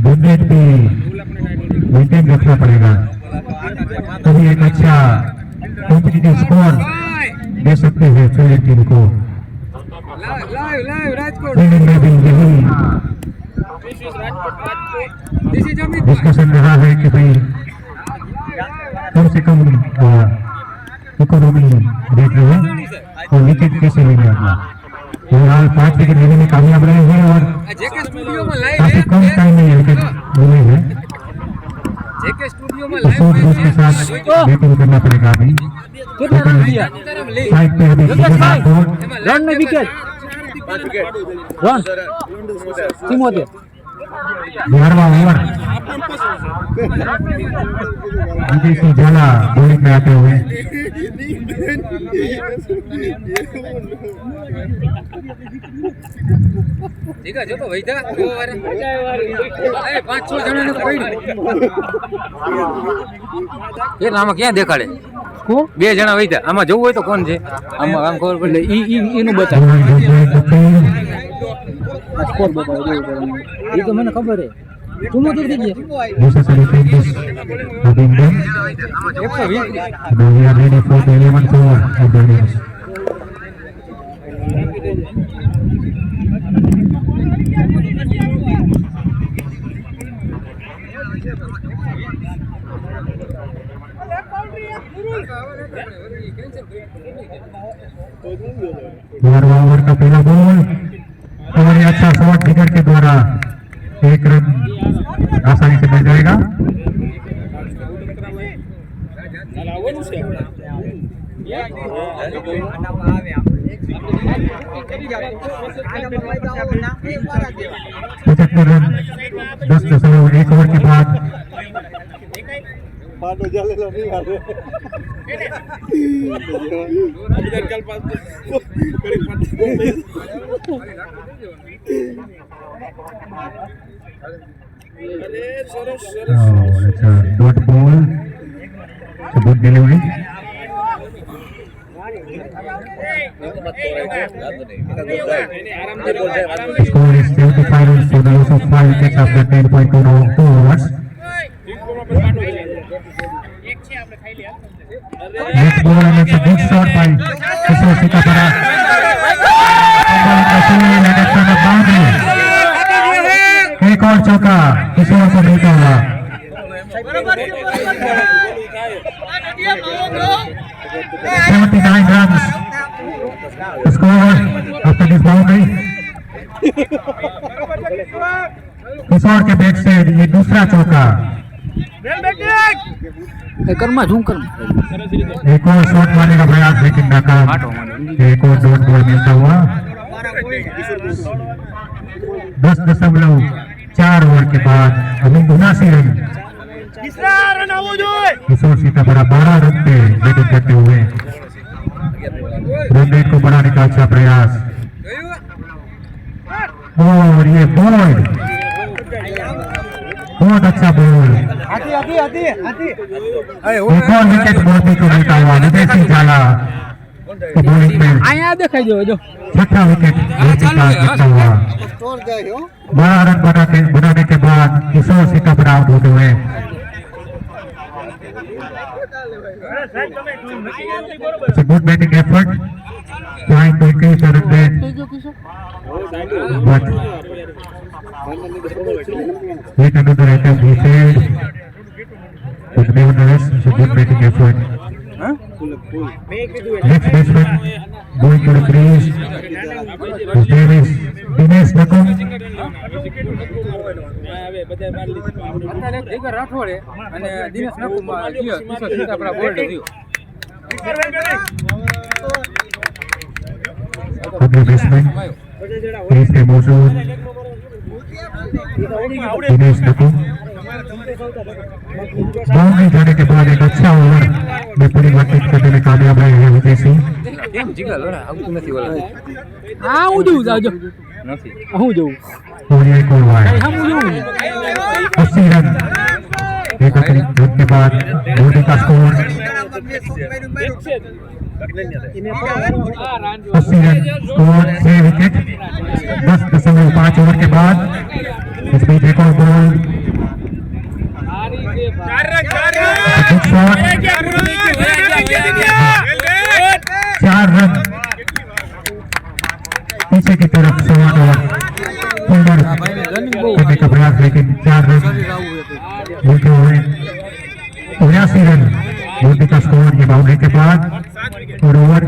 बुंदेल भी मेंटेन रखना पड़ेगा, तभी एक अच्छा कॉम्पिटिटिव स्कोर दे सकते हैं फील्ड टीम को। फील्डिंग में भी यही डिस्कशन रहा है कि भाई कम से कम इकोनॉमी देख रहे हैं और विकेट कैसे लेंगे अपना। फिलहाल 5 विकेट लेने में कामयाब रहे हैं और काफी कम टाइम में विकेट मिले हैं। के साथ बैटिंग करना पड़ेगा अभी। साइड पे अभी रन में wicket run 11वां over Vijay Singh झाला बॉलिंग में आते हुए। ठीक है जो तो वही था दो ओवर अरे 5-6 જણા ને પકડ્યું એ આમાં ક્યાં દેખાડે કોણ બે જણા વઈ હતા આમાં જોવું હોય તો કોણ છે આમાં આમ ખબર પડે ઈનું બતા સ્કોર બતાવો એ તો મને ખબર હે तुम उधर देखिए This is Philippines having done. Now we are ready for the 11th over of the innings. Over का पहला बॉल और ये अच्छा शॉट विकेट के द्वारा 1 रन आसानी से मिल जाएगा। पचहत्तर रन 10.1 ओवर के बाद dot ball good delivery. Score is 75 runs for the loss of 5 wickets after 10.2 overs. Next ball and it's a good shot by Kishore Sikapara. एक और चौका किशोर को मिलता हुआ। 79 runs score after this boundary. किशोर के bat से ये दूसरा चौका। एक और शॉट मारने का प्रयास लेकिन नाकाम। एक और डॉट बॉल मिलता हुआ। 10.4 ओवर के बाद अभी 79 रन किशोर सीतापड़ा 12 रन पे बैटिंग करते हुए रन रेट को बढ़ाने का अच्छा प्रयास। और ये बॉल बहुत अच्छा बॉल। एक और विकेट मोदी को मिलता हुआ विजय सिंह झाला की बॉलिंग में छठा विकेट मिलता हुआ। 12 रन बनाने के बाद किशोर सीतापड़ा आउट होते हुए। It's a good batting effort, trying to increase the run rate, but yet another attempt he failed. But nevertheless, it's a good batting effort. Next batsman going to the crease. His name is Dinesh Nakul. રાઠોડે અને દિનેશ નકુમા કિશોર સીતાપડા bold થયો Other batsman is Emoso Dinesh Nakul. Boundary जाने के बाद एक अच्छा over में परिवर्तित करने में कामयाब रहे हैं विजय सिंह। કેમ જીગા લોડા આવતું નથી બોલા હા હું જોઉં જાજો નથી હું જોઉં और ये एक और वाइड हम જોઉં 80 रन एक रन के बाद मोदी का score 80 run score 6 wicket 10.5 over के बाद इस बीच एक और बॉल करने का प्रयास, लेकिन 4 रन मिलते हुए 79 रन मोदी का स्कोर की बाउंड्री के बाद और ओवर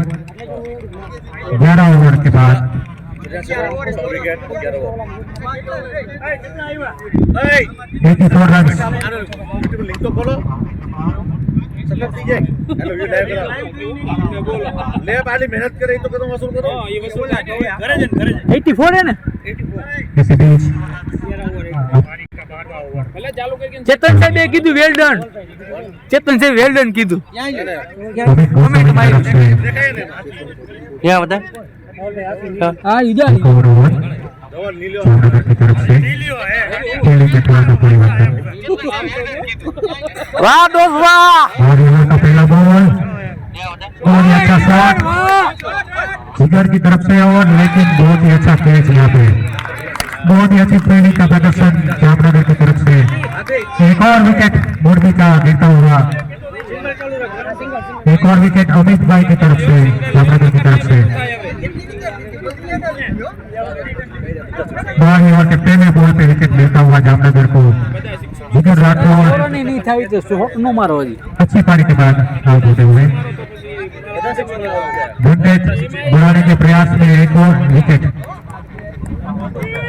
11 ओवर के बाद 84 रन। मेहनत करे तो कदम वसूल करो। 84 है ना? इसी बीच चेतन साहब कीधु वेल डन, चेतन साहब वेल डन कीधु। अमित गोस्वामी की तरफ से क्या बता? हाँ इधर एक ओवर जामनगर की तरफ से फील्डिंग में थोड़ा सा परिवर्तन। वाह दोस्त वाह। और ओवर का पहला बॉल और ये अच्छा शॉट जिगर की तरफ से, और लेकिन बहुत ही अच्छा कैच यहाँ पे, बहुत ही अच्छी फील्डिंग का प्रदर्शन जामनगर की तरफ से। एक और विकेट मोरबी का गिरता हुआ, एक और विकेट अमित भाई की तरफ से, जामनगर की तरफ से। बाहरी ओवर के पहले बॉल पे विकेट मिलता हुआ जामनगर को। जिगर राठौर नहीं था तो शॉट नो मारो जी। अच्छी पारी के बाद आउट होते हुए विकेट बढ़ाने के प्रयास में एक और विकेट।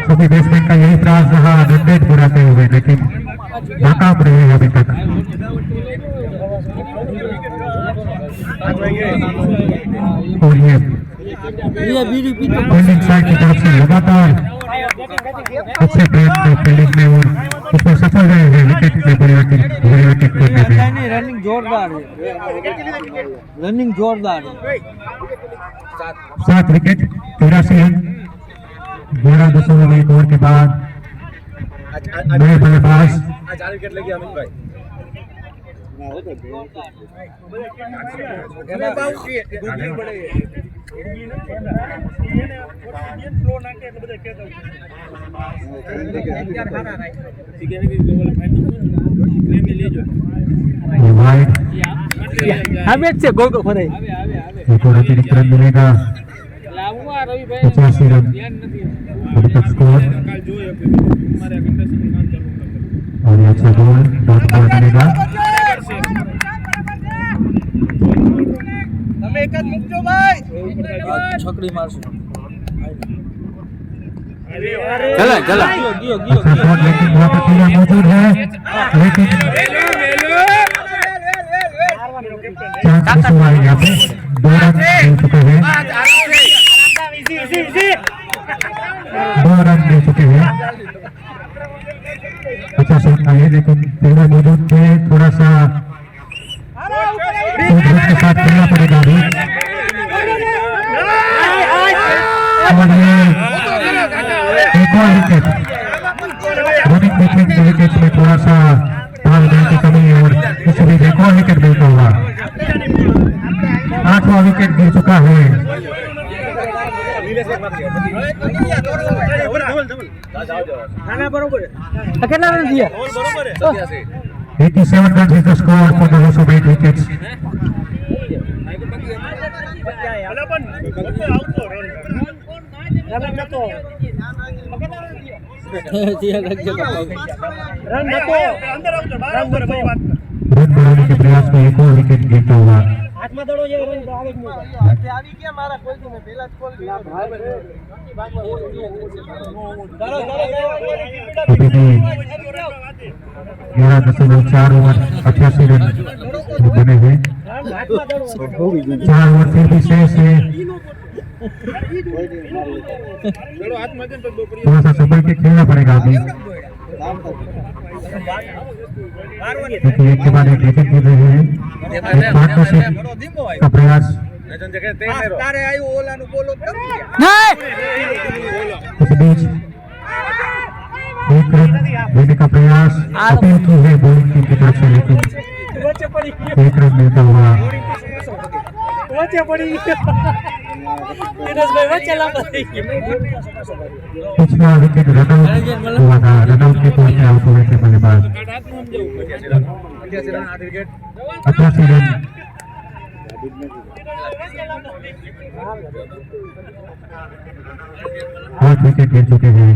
सभी बैट्समैन का यही प्रयास रहा विकेट बढ़ाते हुए, लेकिन नाकाम रहे अभी तक। और ये फील्डिंग साइड की तरफ से लगातार अच्छे प्रयत्न फील्डिंग में और उसमें सफल रहे हैं विकेट में परिवर्तित करने में। रनिंग जोरदार है, रनिंग जोरदार है। 7 विकेट 83 रन 11.1 ओवर के बाद नए बल्लेबाज से गोल को फरे एक और अतिरिक्त रन मिलेगा 85 रन अभी तक स्कोर। और ये अच्छा बॉल डॉट बॉल मिलेगा। छकड़ी मारसु चला चला अच्छा शॉट, लेकिन वहाँ पर टीम मौजूद है, लेकिन चांस मिस हुआ है यहाँ पे। 2 रन मिल चुके हैं, 2 रन मिल चुके हैं। अच्छा शॉट था ये, लेकिन टीम मौजूद थे, थोड़ा सा के साथ खेलना पड़ेगा अभी। और ये एक और विकेट, रनिंग बैटिंग के विकेट में थोड़ा सा तालमेल की कमी, और इसलिए एक और विकेट मिलता हुआ 8वां विकेट गिर चुका है। कितना रन दिया? 87 runs is the score for the loss of 8 wickets. Run बढ़ाने के प्रयास में एक और विकेट गिरता हुआ। अभी भी 11.4 ओवर 88 रन बने हुए, 4 ओवर फिर भी शेष है। थोड़ा सा संभल के खेलना पड़ेगा अभी, क्योंकि एक के बाद एक विकेट गिर रहे हैं। एक पार्टनरशिप का प्रयास, इस बीच एक रन देने का प्रयास अपील की है बॉलिंग टीम की तरफ से, लेकिन एक रन मिलता हुआ। पिछला विकेट रनआउट हुआ था, रनआउट के तौर पे आउट हुए थे बल्लेबाज। 88 रन 8 विकेट गिर चुके हैं।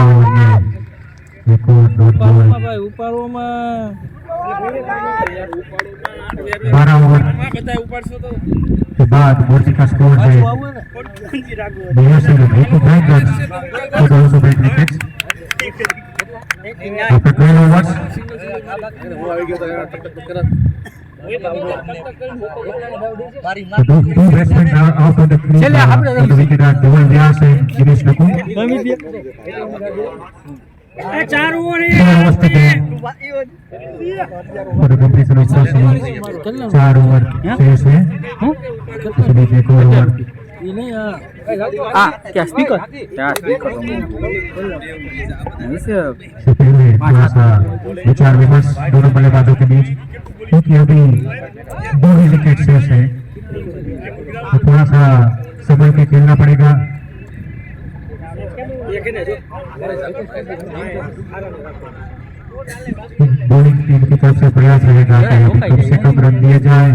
और ये एक और डॉट बॉल ભાઈ ઉપાડવામાં 12 ओवर के बाद मूर्ति का स्कोर है આવું ને 209 runs for those who break wickets. After 12 overs, હું આવી ગયો તો એને ટક ટક કરત. two batsmen are out on the field. On the wicket are Dhaval Vyas and Dinesh Nakul. 4 overs to go for the completion of first innings. 4 over शेष है. इसके बीच एक और ओवर. એ નહીં આ क्या स्पीकर क्या स्पीकर ऐसे से पहले थोड़ा सा विचार विमर्श दोनों बल्लेबाजों के बीच, क्योंकि अभी 2 ही विकेट शेष है तो थोड़ा सा संभल के खेलना पड़ेगा. बॉलिंग टीम की तरफ से प्रयास रहेगा कि अभी कम से कम रन दिए जाए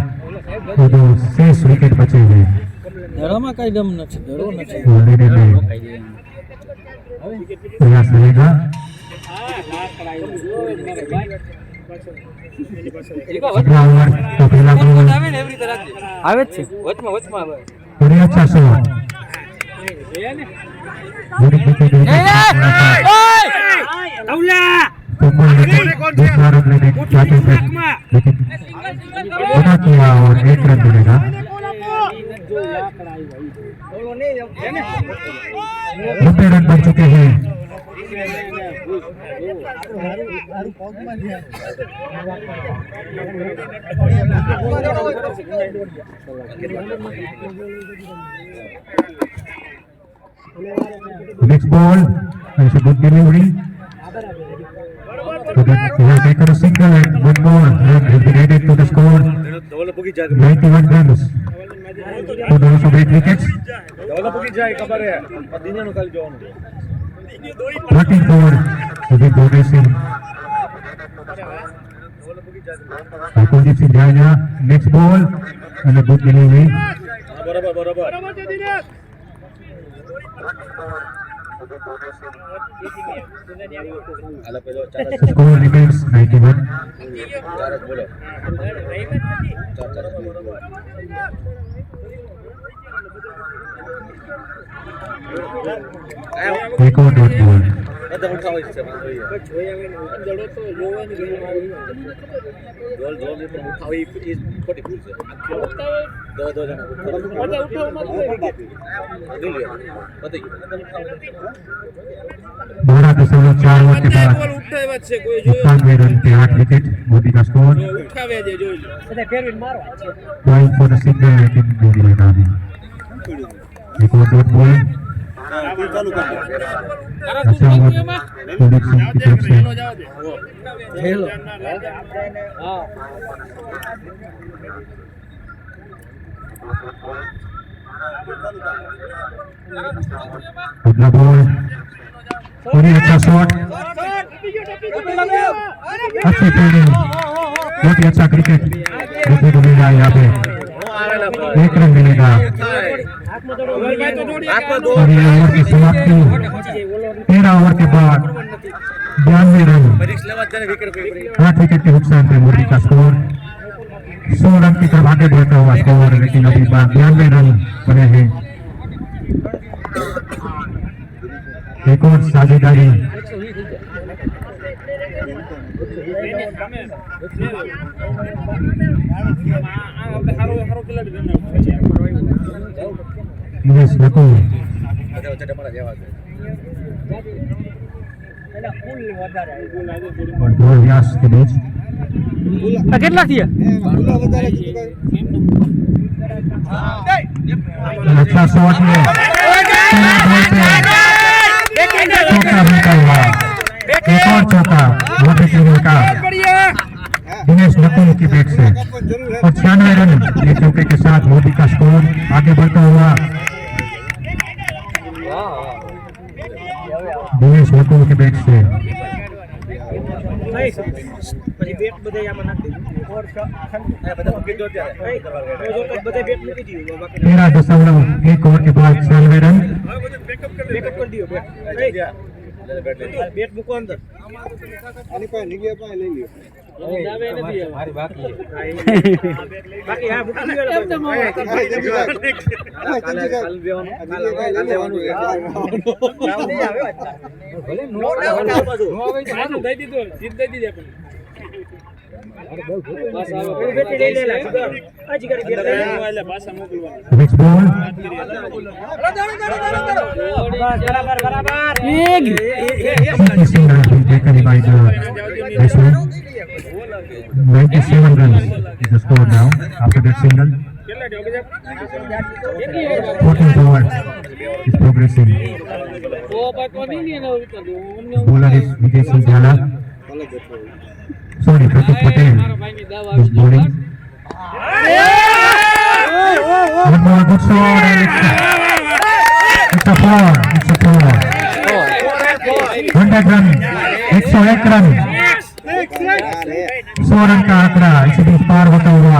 तो जो शेष विकेट बचे हैं દડોમાં કઈ દમ નથી દડો નથી वो लेने में प्रयास रहेगा. अगला ओवर तो पहला बॉल આવે જ છે बड़े अच्छा शॉट. बॉलिंग की टीम दूसरा रन लेने जाते थे लेकिन बना किया और 1 रन मिलेगा. 90 रन बन चुके हैं. Next ball is a good delivery. So that he has taken a single and one more run has been added to the score. Dhaval પૂકી જાય 91 runs for those who break wickets. Dhaval પૂકી જાય ખબર હે આ દિનાનું ખાલી જોવાનું. 34 Sudhir Bhore Singh. Kuldeep Singh Jadeja. Next ball and a good delivery. બરાબર બરાબર. હાલો પેલો ચાર The score remains 91. ચાર જ બોલો. ચાર Take over dot ball. બધા ઉઠાવે છે વાંધો ઈ. ગોલ ગોલ ને પણ ઉઠાવે ઈ ખોટી ભૂલ છે. દો જણા પતી ગયું. 12.4 ओवर के बाद 91 रन पे 8 विकेट. मोदी का score. Going for the single लेकिन मोदी ने डाली. एक और डॉट बॉल. अच्छा ओवर कुलदीप सिंह की तरफ से. હેલો अगला बॉल और ये अच्छा शॉट. अच्छी फील्डिंग. बहुत ही अच्छा क्रिकेट देखने को मिल रहा है यहाँ पे. 1 रन मिलेगा. और ये ओवर की समाप्ति 13 ओवर के बाद 92 रन. પરીક્ષ લેવા ત્યારે વિકેટ પડી. 8 विकेट के नुकसान पे मुरली का स्कोर 100 रन की तरफ आगे बढ़ता हुआ स्कोर, लेकिन अभी 92 रन बने हैं. एक और साझेदारी दिनेश नकुल બધા વચ્ચે તમારા જેવા છે. और धवल व्यास के बीच. કેટલા થયા अच्छा शॉट है. चौका बनता हुआ एक और चौका मोदी टीम का दिनेश नकुल की बैट से. और 96 रन ये चौके के साथ मोदी का स्कोर आगे बढ़ता हुआ. दिनेश नकुल की बैट से બધા મૂકી દો ત્યારે. 13.1 ओवर के बाद 96 रन બેટ મૂકો અંદર આની પાસે નીકળ્યા પાસે લઈ લ્યો મારી બાકી બાકી હા મૂકી દો ભલે નો આવે તો હાનું દઈ દીધો જીત દઈ દીધી Next ball. Single been taken by the batsman. 97 runs is the score now after that single. 14th over is progressing. Bowler is Vijay Singh Jhala. Sorry, Pratik Patel is bowling. Good ball, good shot, and it's a four. It's a four. 100 run, 101 run. 100 run का आंकड़ा इसी बीच पार होता हुआ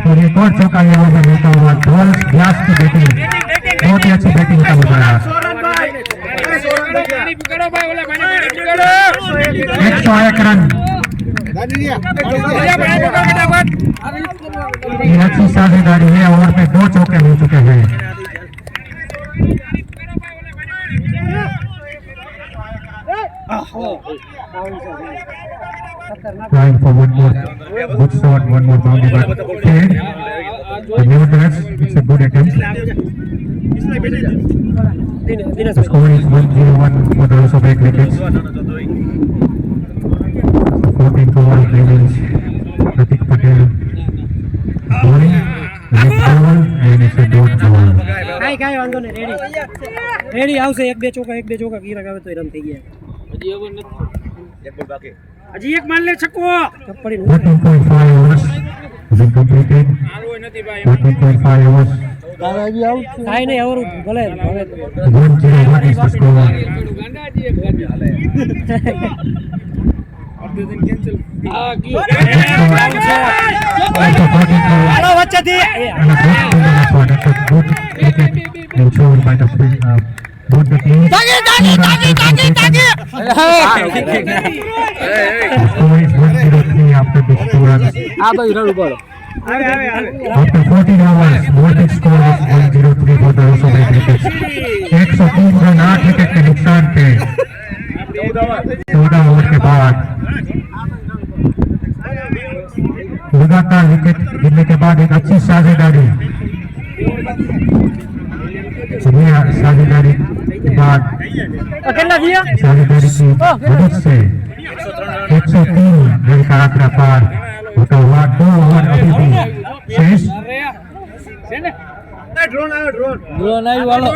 और एक और चौका यहाँ पर होता हुआ धवल व्यास की बैटिंग बहुत ही अच्छी बैटिंग का मुकाबला 101 रन ये अच्छी साझेदारी है ओवर पे 2 चौके हो चुके हैं trying for one more good shot, one more boundary but failed. But nevertheless, it's a good attempt. The score is 1-0-1 for the loss of 8 wickets. The 14th over remains Pratik Patel bowling, left ball and it's a dot ball. કાઈ વાંધો નહીં ready આવશે એક બે ચોકા ગીરા આવે તો run થઈ ગયા હજી ઓવર નથી એક બોલ બાકી હજી એક માર લે છક્કો 14.5 overs has been completed. 14.5 overs. કાઈ નહીં ઓવર ભલે હવે 1-0-1 is the score. હાલો વચ્ચેથી ensured by the both the teams. The score is 1-0-3 after the 2 runs. આ ભાઈ રન ઉપર After 14 overs, both score is 1-0-3 for the loss of 8 wickets. 103 run 8 wicket के नुकसान पे 14 ओवर के बाद लगातार विकेट गिरने के बाद एक अच्छी साझेदारी साझेदारी के बाद साझेदारी की मदद से 103 रन का आंकड़ा पार होता हुआ 2 ओवर अभी भी शेष ડ્રોન નહીં વાળો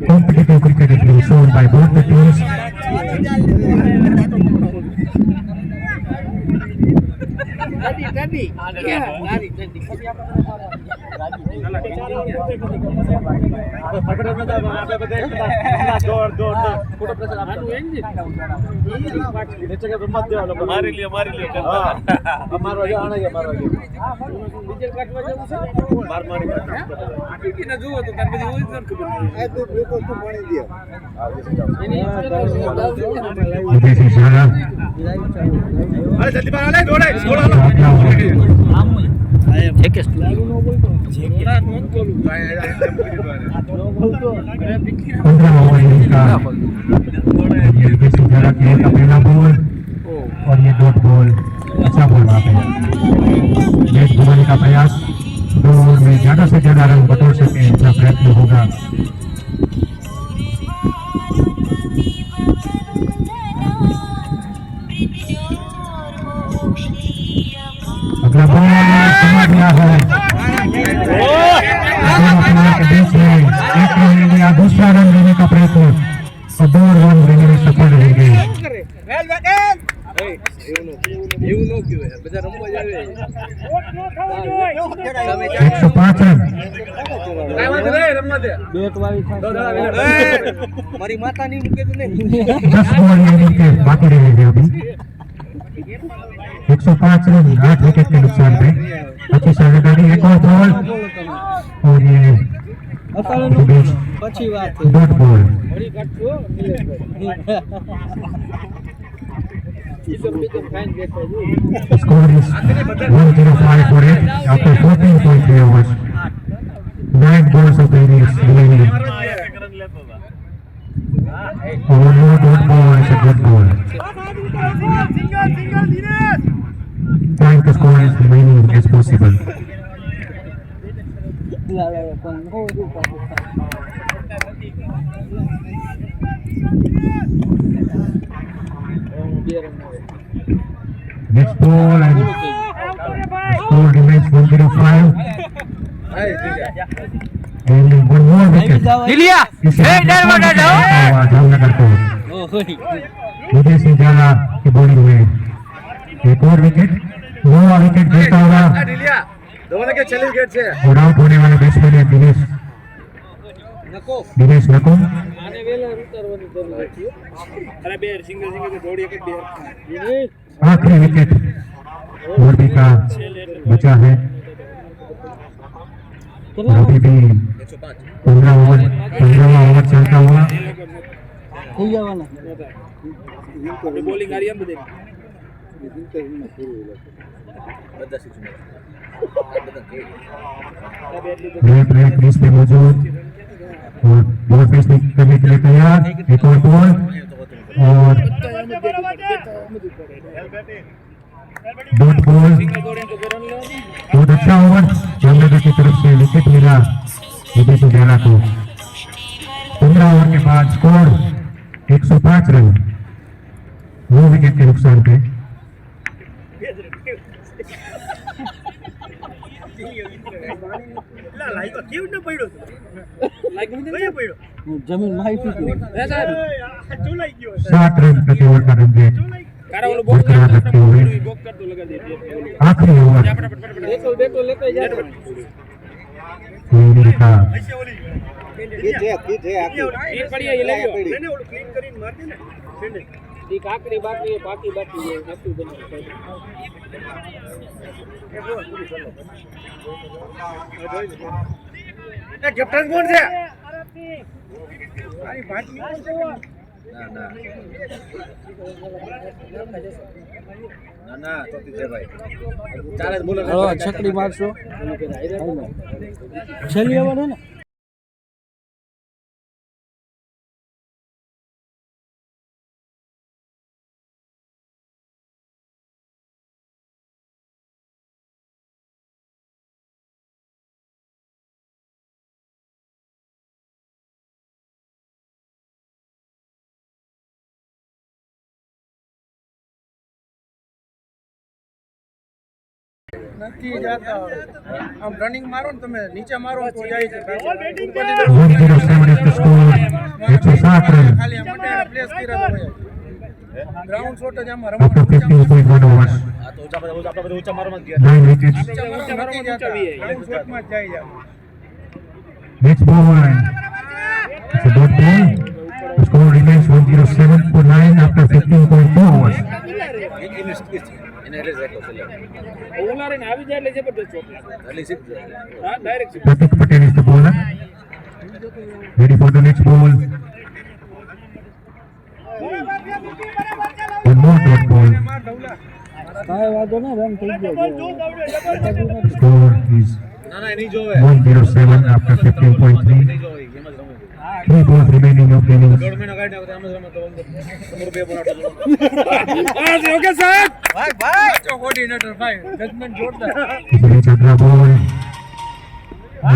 competitive cricket is being shown by both the teams. મારી લ્યો જુઓ તો તાર બધી હોય ખબર Vijay Singh Jhala. અરે જલ્દી બહાર આલે દોડે ओवर का ये विजय सिंह झाला के का पहला बॉल और ये डॉट बॉल अच्छा बॉल वहाँ पे नेट घुमाने का प्रयास 2 ओवर में ज्यादा से ज्यादा रन बटोर सके इतना प्रयत्न होगा अगला बॉल घुमा दिया है दोनों प्लेयर के बीच में एक रन लेने या दूसरा रन लेने का प्रयत्न और 2 रन लेने में सफल रहेंगे એવું નો કહેવાય બધા રમવા જાવે 105 रन કાઈ વાંધો નહીં રમવા દે બેટ વાળી મારી માતા ની મૂકે તો નહીં 10 बॉल इनिंग के बाकी रहेंगे अभी 105 रन 8 विकेट के नुकसान पे। अच्छी शानदारी, एक और बॉल और ये दिनेश પછી વાત dot ball. Score is 105 for 8 after 14.3 overs. 9 balls of innings remaining. Oh no, dot ball is a good ball. Trying to score as remaining as possible. Next ball and score remains 105. And one more wicket. इसे जामनगर को विदेशी जाला की bowling में एक और wicket, नौवां wicket गिरता हुआ और आउट होने वाले बैट्समैन है दिनेश नको। आखिरी विकेट मोदी का बचा है और अभी भी 15वां ओवर चलता हुआ। થઈ જવાના બોલિંગ આરી એમ બધે प्लेयर क्रीज पे मौजूद और बॉल फेस करने के लिए तैयार। एक और बॉल और डॉट बॉल। बहुत अच्छा ओवर जामनगर की तरफ से विकेट मिला विदेशी जाला को। 15 ओवर के बाद स्कोर 105 रन 9 विकेट के नुकसान पे। જમીન માહિતી 7 रन प्रति ओवर का रन रेट बरकरार रखते हुए आखिरी ओवर कोहली का कैप्टन कौन से ना तो तीजे भाई चाले बोलो છકડી મારશો છેલ્લી ઓવર હે ને નથી જાતા આમ રનિંગ મારો ને તમે નીચે મારો તો જાય છે 107 is the score 107 run ખાલી આ માટે પ્લેસ કર્યા હોય ગ્રાઉન્ડ શોટ જ આમાં after 15.1 overs આ તો ઊંચા મારો મત ગયા 9 wickets. ગ્રાઉન્ડ શોટમાં જ જાય છે Next ball and it's a dot ball. The score remains 107 for 9 after 15.2 overs. એને રેસ રાખો છે ઓલારે ને આવી જાય એટલે જબરદસ્ત ચોક ખાલી સિક્સ હા direct Pratik Patel is the bowler. Ready for the next ball. One more dot ball. કાંઈ વાંધો નહીં રન થઈ ગયો Score is ના ના નહીં જોવે 107 after 15.3. નહીં જોવે એમ જ રમે 3 balls remaining of the innings. દોઢ મહિનો કાઢી નાખો આમ જ રમે તો ₹100 બનાવતો ઓકે સાહેબ ભાઈ સાચો કોર્ડિનેટર ભાઈ જજમેન્ટ જોરદાર इसलिए चतरा बॉल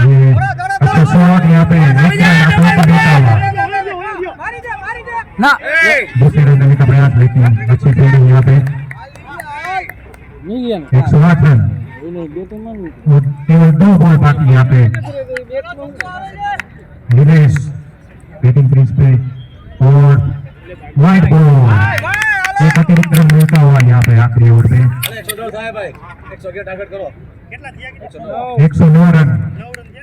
ये अच्छा शॉट यहाँ पे नेट में हाथों पर देता हुआ ના दूसरे रन देने का प्रयास लेकिन अच्छी फील्डिंग यहाँ पे નહીં ગયા 108 रन એને બેટિંગમાં और केवल 2 बॉल बाकी यहाँ पे दिनेश बैटिंग क्रीज पे और वाइड बॉल एक अतिरिक्त रन मिलता हुआ यहाँ पे आखिरी ओवर पे 110 થાય ભાઈ 111 ટાર્ગેટ કરો 109 रन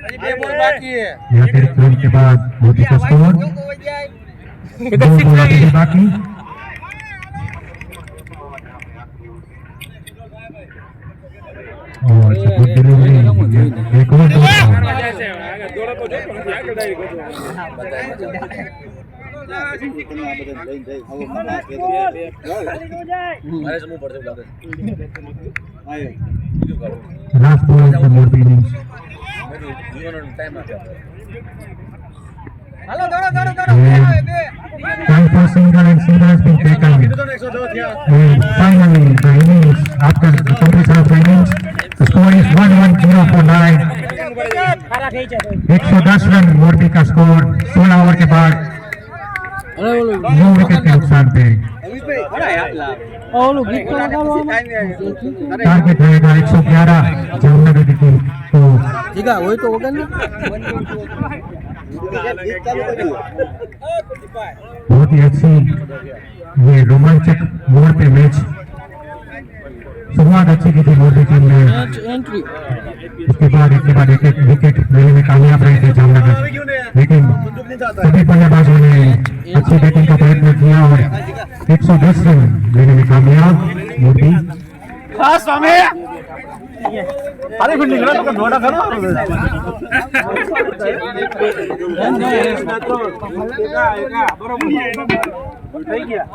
હજી બે બોલ બાકી છે ये अतिरिक्त रन के बाद मोदी का स्कोर 2 बॉल अभी भी बाकी और गुड डिलीवरी एक और दो મારે સમૂહ પડશે લાગે last ball of the Morbi innings મેં જીવનનો ટાઈમ આપ્યો હાલો દોડો દોડો દોડો time for single and single has been taken and finally the innings after the completion of the innings the score is 1-1-0 for 9 ખારા થઈ જાય 110 रन मोरबी का स्कोर 16 ओवर के बाद 9 विकेट के नुकसान पे ઓલું ગીત તો લગાવો टारगेट रहेगा 111 जामनगर की टीम को જીગા હોય તો વગર ને बहुत ही अच्छी ये रोमांचक मोड़ पे मैच शुरुआत अच्छी की थी मोरबी टीम ने એન્ટ્રી उसके बाद एक विकेट लेने में कामयाब रहे थे जामनगर लेकिन सभी बल्लेबाजों ने अच्छी बैटिंग का प्रयत्न किया और 110 रन लेने में कामयाब मोरबी અરે ફિલ્ડિંગ કરો તો દોડા કરો થઈ ગયા